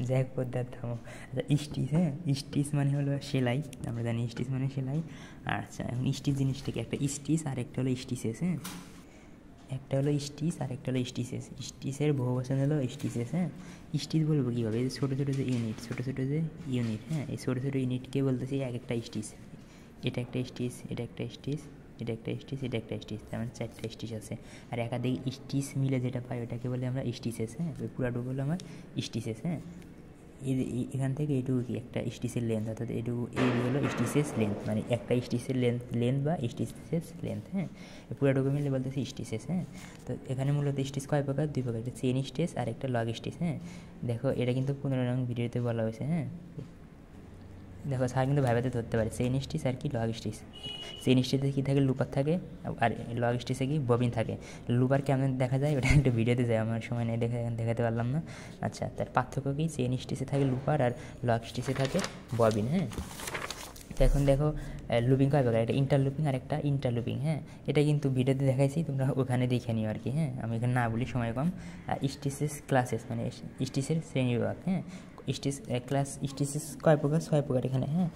যাই হোক পদ্মার থামো। আচ্ছা স্টিচ, হ্যাঁ স্টিচ মানে হলো সেলাই, আমরা জানি স্টিচ মানে সেলাই। আচ্ছা এখন স্টিচ জিনিসটাকে একটা স্টিচ আর একটা হলো স্টিচেস, হ্যাঁ একটা হলো স্টিচ আর একটা হলো স্টিচেস। স্টিচের বহু বচন হলো স্টিচেস, হ্যাঁ স্টিচ বলবো কীভাবে, এই যে ছোটো ছোটো যে ইউনিট, ছোটো ছোটো যে ইউনিট, হ্যাঁ এই ছোটো ছোটো ইউনিটকে বলতেছি এক একটা স্টিচ। এটা একটা স্টিচ, এটা একটা স্টিচ, এটা একটা স্টিচ, এটা একটা স্টিচ, তার মানে 4টা স্টিচ আছে। আর একাধিক স্টিচ মিলে যেটা পাই ওটাকে বলে আমরা স্টিচেস, হ্যাঁ পুরাটুকু হলো আমার স্টিচেস। হ্যাঁ এখান থেকে এইটুকু কি একটা স্টিচের লেন্থ, অর্থাৎ এইটুকু এই হলো স্টিচেস লেন্থ, মানে একটা স্টিচের লেন্থ বা স্টিচেস লেন্থ, হ্যাঁ পুরাটুকু মিলে বলতেছি স্টিচেস। হ্যাঁ তো এখানে মূলত স্টিচ কয় প্রকার, 2 প্রকার, একটা চেন স্টিচ আর একটা লগ স্টিচ। হ্যাঁ দেখো এটা কিন্তু 15 নং ভিডিওতে বলা হয়েছে। হ্যাঁ দেখো স্যার কিন্তু ভাইভাতে ধরতে পারে চেন স্টিচ আর কি লগ স্টিচ। চেন স্টিচে কী থাকে, লুপার থাকে, আর লগ স্টিচে কি ববিন থাকে। লুপার কেমন দেখা যায় ওটা একটা ভিডিওতে যায়, আমার সময় নেই দেখাতে পারলাম না। আচ্ছা তার পার্থক্য কি, চেন স্টিচে থাকে লুপার আর লগ স্টিচে থাকে ববিন। হ্যাঁ তো এখন দেখো লুপিং কয় প্রকার, একটা ইন্টারলুপিং আর একটা ইন্টারলুপিং। হ্যাঁ এটা কিন্তু ভিডিওতে দেখাইছি, তোমরা ওখানে দেখে নিও আর কি। হ্যাঁ আমি এখানে না বলি সময় কম। স্টিচেস ক্লাসেস মানে স্টিচের শ্রেণীবিভাগ। হ্যাঁ স্টিচ ক্লাস স্টিচেস কয় প্রকার, 6 প্রকার এখানে। হ্যাঁ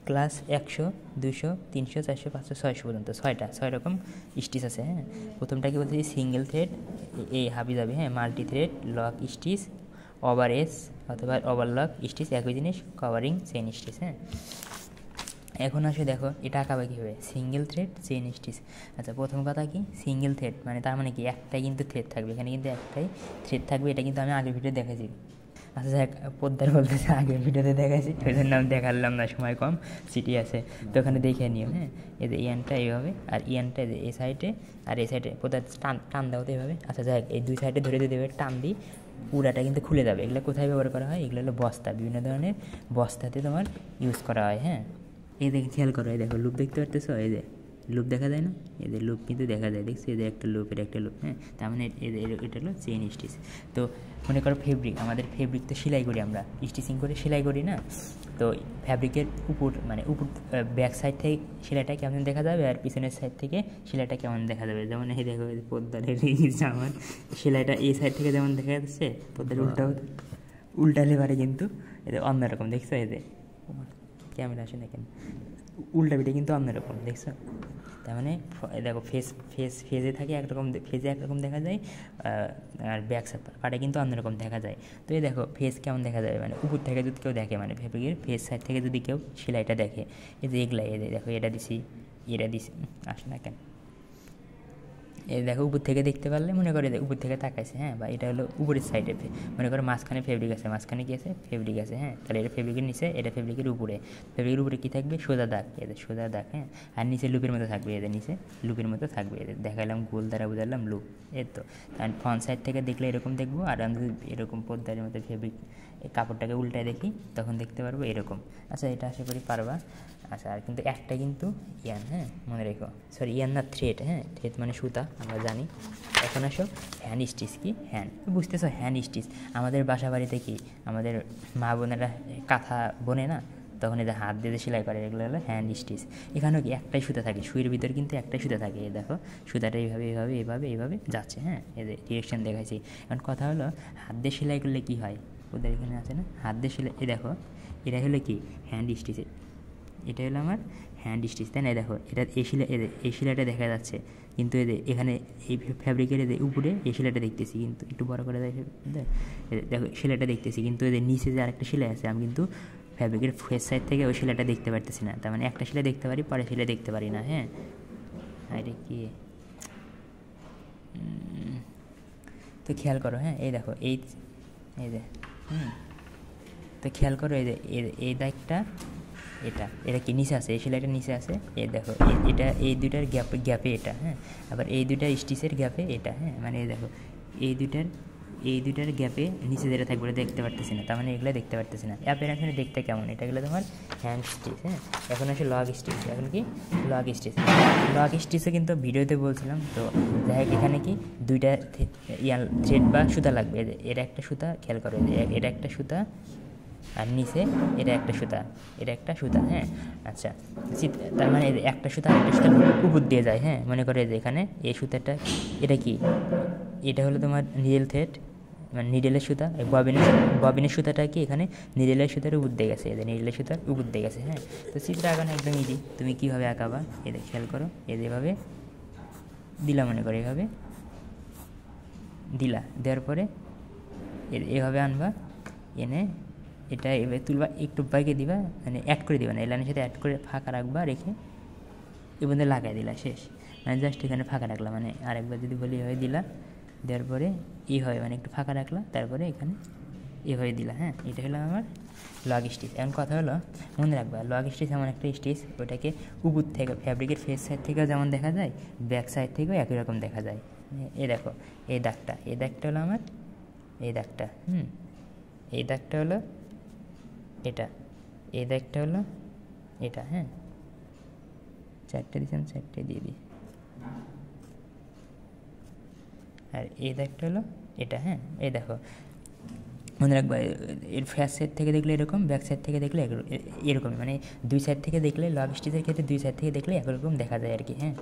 ক্লাস 100, 200, 300, 400, 500, 600 পর্যন্ত 6 রকম স্টিচ আছে। হ্যাঁ প্রথমটা কি বলতেছি, সিঙ্গেল থ্রেড, এই হাবি যাবে। হ্যাঁ multi thread, lock stitch, over S অথবা ওভারলক স্টিচ একই জিনিস, কভারিং চেইন স্টিচ। হ্যাঁ এখন আসে দেখো এটা আঁকাবে কীভাবে, সিঙ্গেল থ্রেড চেইন স্টিচ। আচ্ছা প্রথম কথা কি, সিঙ্গেল থ্রেড মানে তার মানে কি একটাই কিন্তু থ্রেড থাকবে, এখানে কিন্তু একটাই থ্রেড থাকবে, এটা কিন্তু আমি আগের ভিডিও দেখেছি। আচ্ছা যাক পদ্মার বলতেছে আগের ভিডিওতে দেখাইছি, ওই জন্য আমি দেখালাম না, সময় কম, সিটি আছে তো ওখানে দেখে নিও। হ্যাঁ এই যে ইয়ানটা এইভাবে আর ইয়ানটা এই সাইডে আর এই সাইডে পদ্মার টান দাও তো এইভাবে। আচ্ছা যাক এই 2 সাইডে ধরে দিতে হবে, টান দিই পুরাটা কিন্তু খুলে যাবে। এগুলো কোথায় ব্যবহার করা হয়, এগুলো হলো বস্তা, বিভিন্ন ধরনের বস্তাতে তোমার ইউজ করা হয়। হ্যাঁ এই দেখে খেয়াল করো, এই দেখো লুপ দেখতে পারতেছো, এই যে লুপ দেখা যায় না, এদের লুপ কিন্তু দেখা যায়, দেখছি এদের একটা লুপ, এটা একটা লুপ। হ্যাঁ তার মানে এটা হলো চেইন স্টিচ। তো মনে করো ফেব্রিক, আমাদের ফেব্রিক তো সেলাই করি আমরা, স্টিচিং করে সেলাই করি না, তো ফ্যাব্রিকের উপর মানে উপর ব্যাক সাইড থেকে সেলাইটা কেমন দেখা যাবে আর পিছনের সাইড থেকে সেলাইটা কেমন দেখা যাবে। যেমন এই দেখো পদ্মার আমার সেলাইটা এই সাইড থেকে যেমন দেখা যাচ্ছে, পদ্মার উল্টালে পারে কিন্তু এদের অন্যরকম, দেখছো এদের ক্যামেরা আসে না কেন, উল্টা পিঠে কিন্তু অন্যরকম, দেখছো। তার মানে দেখো ফেজে থাকে একরকম, ফেজে একরকম দেখা যায় আর ব্যাক পার্টে কিন্তু অন্যরকম দেখা যায়। তো এই দেখো ফেজ কেমন দেখা যাবে, মানে উপর থেকে যদি কেউ দেখে, মানে ফেব্রিকের ফেজ সাইড থেকে যদি কেউ সেলাইটা দেখে, এই যে এগুলাই এই দেখো এটা দিছি আসে না কেন, এই দেখো উপর থেকে দেখতে পারলে মনে করে উপর থেকে তাকাইছে। হ্যাঁ বা এটা হলো উপরের সাইডে, মনে করো মাঝখানে ফেব্রিক আছে, মাঝখানে কি আছে, ফেব্রিক আছে। হ্যাঁ তাহলে এটা ফেব্রিকের নিচে, এটা ফেব্রিকের উপরে, ফেব্রিকের উপরে কী থাকবে, সোজা দাগ, এদের সোজা দাগ। হ্যাঁ আর নিচে লুপের মতো থাকবে, এদের নিচে লুপের মতো থাকবে, এদের দেখালাম গোল দ্বারা বুঝালাম লুপ, এই তো। আর ফ্রন্ট সাইড থেকে দেখলে এরকম দেখবো, আর আমি যদি এরকম পদ্মার মতো ফেব্রিক কাপড়টাকে উল্টায় দেখি তখন দেখতে পারবো এরকম। আচ্ছা এটা আশা করি পারবা। আচ্ছা আর কিন্তু একটা কিন্তু ইয়ান, হ্যাঁ মনে রেখো, সরি ইয়ান না থ্রেড। হ্যাঁ থ্রেড মানে সুতা, আমরা জানি। এখন আসো হ্যান্ড স্টিচ কি, হ্যান্ড বুঝতেছো, হ্যান্ড স্টিচ আমাদের বাসা বাড়িতে কি আমাদের মা বোনেরা কাঁথা বোনে না, তখন এদের হাত দিয়ে সেলাই করে, এগুলো হলো হ্যান্ড স্টিচ। এখানেও কি একটাই সুতা থাকে, সুইয়ের ভিতরে কিন্তু একটাই সুতা থাকে, এই দেখো সুতাটা এইভাবে এইভাবে এইভাবে এইভাবে যাচ্ছে। হ্যাঁ এদের ডিরেকশন দেখাইছি। এখন কথা হলো হাত দিয়ে সেলাই করলে কী হয়, ওদের এখানে আছে না হাত দিয়ে সেলাই, এই দেখো এটা হলো কি হ্যান্ড স্টিচের, এটা হলো আমার হ্যান্ড স্টিচ, তাই না। দেখো এটা এই সেলাইটা দেখা যাচ্ছে, কিন্তু এদের এখানে এই ফ্যাব্রিকের এদের উপরে এই সেলাইটা দেখতেছি, কিন্তু একটু বড় করে দেখো সেলাইটা দেখতেছি, কিন্তু এদের নিচে যে আরেকটা সেলাই আছে আমি কিন্তু ফ্যাব্রিকের ফেস সাইড থেকে ওই সেলাইটা দেখতে পারতেছি না। তার মানে একটা সেলাই দেখতে পারি, পরে সেলাই দেখতে পারি না। হ্যাঁ এটা কি, তো খেয়াল করো। হ্যাঁ এই দেখো এই যে তো খেয়াল করো এই যে এই দাগটা, এটা কি নিচে আছে, এই সেলাইটা নিচে আছে, এই দেখো এটা এই দুইটার গ্যাপে এটা। হ্যাঁ আবার এই দুইটার স্টিচের গ্যাপে এটা। হ্যাঁ মানে এই দেখো এই দুইটার গ্যাপে নিচে যেটা থাকবে ওটা দেখতে পারতেছি না, তার মানে এগুলো দেখতে পারতেছি না। অ্যাপিয়ারেন্সে দেখতে কেমন, এটা গেলে তোমার হ্যান্ড স্টিচ। হ্যাঁ এখন আসে লগ স্টিচ, এখন কি লগ স্টিচে কিন্তু ভিডিওতে বলছিলাম। তো যাই হোক এখানে কি দুইটা থ্রেড বা সুতা লাগবে, এটা একটা সুতা, খেয়াল করো এটা একটা সুতা আর নিচে এটা একটা সুতা। হ্যাঁ আচ্ছা তার মানে একটা সুতা উপর দিয়ে যায়। হ্যাঁ মনে করে যে এখানে এই সুতাটা, এটা কি, এটা হলো তোমার নিডল থ্রেড, মানে নিডেলের সুতা, ববিনের সুতাটা কি এখানে নিডেলের সুতার উপর দিয়ে গেছে, এদের নিডেলের সুতার উপর দিয়ে গেছে। হ্যাঁ, তো চিত্র আঁকানো একদম ইজি। তুমি কীভাবে আঁকাবা এদের খেয়াল করো, এভাবে দিলা, মনে করো এভাবে দিলা, দেওয়ার পরে এভাবে আনবা, এনে এটা এভাবে তুলবা, একটু বাইকে দিবা, মানে অ্যাড করে দিবা না, এই লাইনের সাথে অ্যাড করে ফাঁকা রাখবা, রেখে এর মধ্যে লাগাই দিলা, শেষ। মানে জাস্ট এখানে ফাঁকা রাখলাম, মানে আরেকবার যদি বলি এভাবে দিলা, দেওয়ার পরে হয় মানে একটু ফাঁকা রাখলা, তারপরে এখানে এভাবে দিলা। হ্যাঁ, এটা হলো আমার লগ স্টিচ। এখন কথা হলো, মনে রাখবা লগ স্টিচ এমন একটা স্টিচ, ওটাকে উপর থেকে ফ্যাব্রিকের ফেস সাইড থেকেও যেমন দেখা যায়, ব্যাক সাইড থেকেও একই রকম দেখা যায়। এ দেখো এই দাগটা হলো আমার এই দাগটা, এই দাগটা হলো এটা, এই দাগটা হলো এটা। হ্যাঁ, চারটে দিয়েছিলাম, চারটে দিয়ে দিই। আর এই দাগটা হলো এটা। হ্যাঁ, এই দেখো মনে রাখবা, এর ফ্যাস সাইড থেকে দেখলে এরকম, ব্যাক সাইড থেকে দেখলে এরকমই, মানে দুই সাইড থেকে দেখলে লগ স্টিচের ক্ষেত্রে দুই সাইড থেকে দেখলে একরকম দেখা যায় আর কি। হ্যাঁ।